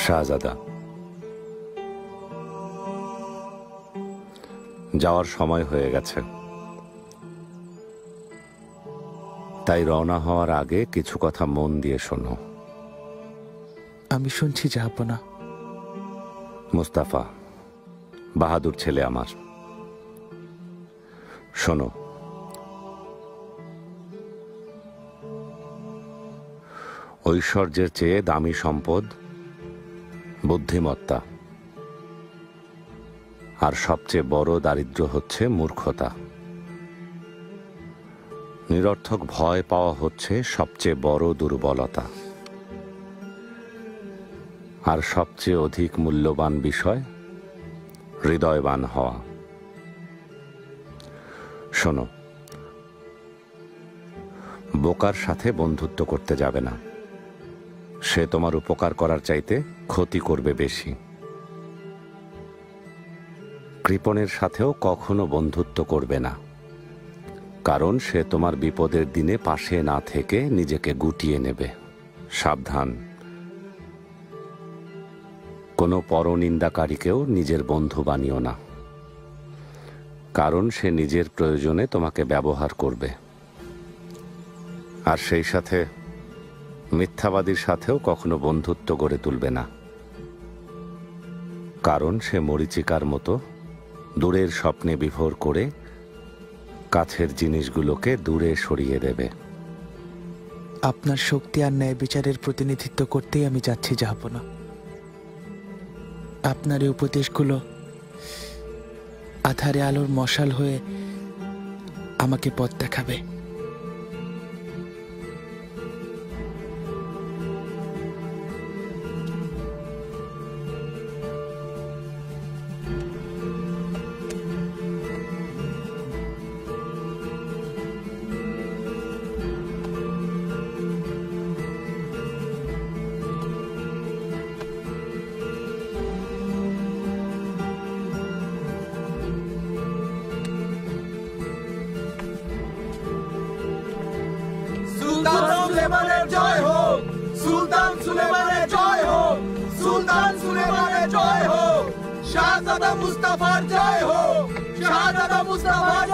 শাহজাদা, যাওয়ার সময় হয়ে গেছে, তাই রওনা হওয়ার আগে কিছু কথা মন দিয়ে শোনো। আমি শুনছি জাহাপনা। মুস্তাফা বাহাদুর ছেলে আমার, শোনো, ঐশ্বর্যের চেয়ে দামি সম্পদ বুদ্ধিমত্তা, আর সবচেয়ে বড় দারিদ্র্য হচ্ছে মূর্খতা। নিরর্থক ভয় পাওয়া হচ্ছে সবচেয়ে বড় দুর্বলতা, আর সবচেয়ে অধিক মূল্যবান বিষয় হৃদয়বান হওয়া। শোনো, বোকার সাথে বন্ধুত্ব করতে যাবে না, সে তোমার উপকার করার চাইতে ক্ষতি করবে বেশি। কৃপণের সাথেও কখনো বন্ধুত্ব করবে না, কারণ সে তোমার বিপদের দিনে পাশে না থেকে নিজেকে গুটিয়ে নেবে। সাবধান, কোনো পরনিন্দাকারীকেও নিজের বন্ধু বানিও না, কারণ সে নিজের প্রয়োজনে তোমাকে ব্যবহার করবে। আর সেই সাথে মিথ্যাবাদীর সাথেও কখনো বন্ধুত্ব গড়ে তুলবে না, কারণ সে মরীচিকার মতো দূরের স্বপ্নে বিভোর করে কাছের জিনিসগুলোকে দূরে সরিয়ে দেবে। আপনার শক্তি আর ন্যায় বিচারের প্রতিনিধিত্ব করতেই আমি যাচ্ছি জাহাপনা। আপনার এই উপদেশগুলো আধারে আলোর মশাল হয়ে আমাকে পথ দেখাবে। সুলেমানের জয় হোক, সুলতান সুলেমানের জয় হোক, সুলতান সুলেমানের জয় হোক, শাহজাদা মুস্তাফার জয় হোক, শাহজাদা মুস্তাফার